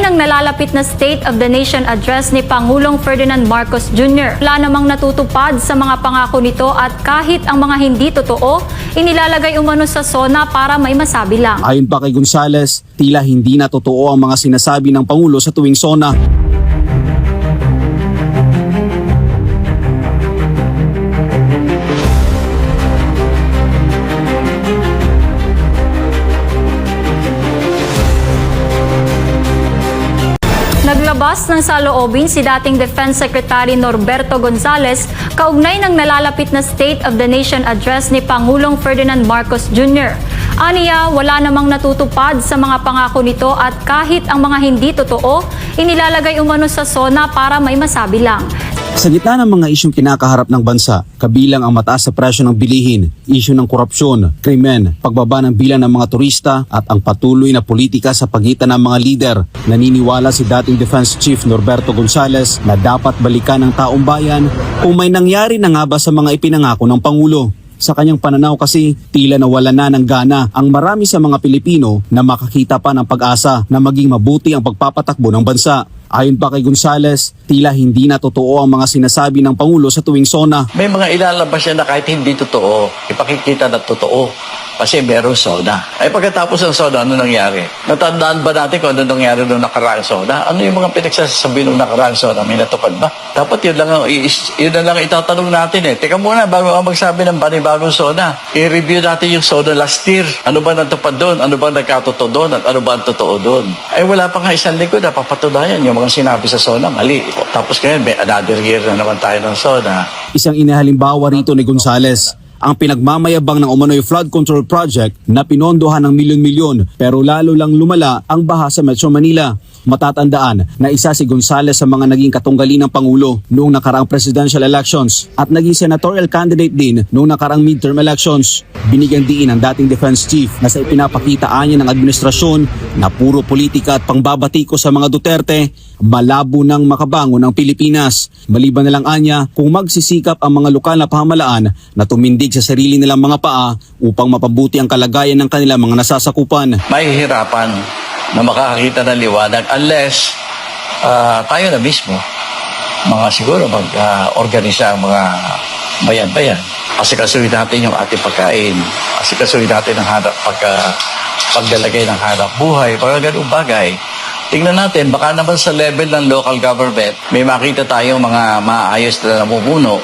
Ng nalalapit na State of the Nation address ni Pangulong Ferdinand Marcos Jr. Wala namang natutupad sa mga pangako nito at kahit ang mga hindi totoo, inilalagay umano sa SONA para may masabi lang. Ayon pa kay Gonzales, tila hindi na totoo ang mga sinasabi ng Pangulo sa tuwing SONA. Naglabas ng saloobin si dating Defense Secretary Norberto Gonzales kaugnay ng nalalapit na State of the Nation address ni Pangulong Ferdinand Marcos Jr. Aniya, wala namang natutupad sa mga pangako nito at kahit ang mga hindi totoo, inilalagay umano sa SONA para may masabi lang. Sa gitna ng mga isyong kinakaharap ng bansa, kabilang ang mataas sa presyo ng bilihin, isyu ng korupsyon, krimen, pagbaba ng bilang ng mga turista at ang patuloy na politika sa pagitan ng mga lider, naniniwala si dating Defense Chief Norberto Gonzales na dapat balikan ng taong bayan kung may nangyari na nga ba sa mga ipinangako ng Pangulo. Sa kanyang pananaw kasi, tila nawala na ng gana ang marami sa mga Pilipino na makakita pa ng pag-asa na maging mabuti ang pagpapatakbo ng bansa. Ayon pa kay Gonzales, tila hindi na totoo ang mga sinasabi ng Pangulo sa tuwing SONA. May mga ilalabas siya na kahit hindi totoo, ipakikita na totoo. Kasi meron SONA. Ay pagkatapos ng SONA, ano nangyari? Natandaan ba natin kung ano nangyari noong nakaraang SONA? Ano yung mga pinagsasabi noong nakaraang SONA? May natupad ba? Dapat yun na lang itatanong natin eh. Teka muna, bago ako magsabi ng panibagong SONA, i-review natin yung SONA last year. Ano ba natupad doon? Ano ba nagkatotoo doon? At ano ba ang totoo doon? Ay wala pa nga isang linggo na papatunayan yung mga sinabi sa SONA, mali. Tapos ngayon, may another year na naman tayo ng SONA. Isang inahalimbawa rito ni Gonzales, ang pinagmamayabang ng umano'y flood control project na pinondohan ng milyon-milyon pero lalo lang lumala ang baha sa Metro Manila. Matatandaan na isa si Gonzales sa mga naging katunggali ng Pangulo noong nakaraang presidential elections at naging senatorial candidate din noong nakaraang midterm elections. Binigyan diin ng dating defense chief na sa ipinapakitaan niya ng administrasyon na puro politika at pangbabati ko sa mga Duterte, malabo ng makabangon ng Pilipinas. Maliban na lang anya kung magsisikap ang mga lokal na pamahalaan na tumindig sa sarili nilang mga paa upang mapabuti ang kalagayan ng kanilang mga nasasakupan. Mahihirapan na makakakita ng liwanag unless tayo na mismo, siguro mag-organisa ang mga bayan-bayan. Asikasuhin natin yung ating pagkain, asikasuhin natin ang paglalagay ng hanap buhay, mga ganung bagay. Tingnan natin, baka naman sa level ng local government, may makita tayong mga maayos na namumuno.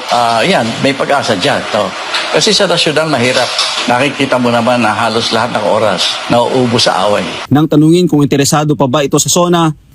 Yan, may pag-asa dyan. To. Kasi sa nasyonal, mahirap. Nakikita mo naman na halos lahat ng oras nauubos sa away. Nang tanungin kung interesado pa ba ito sa SONA,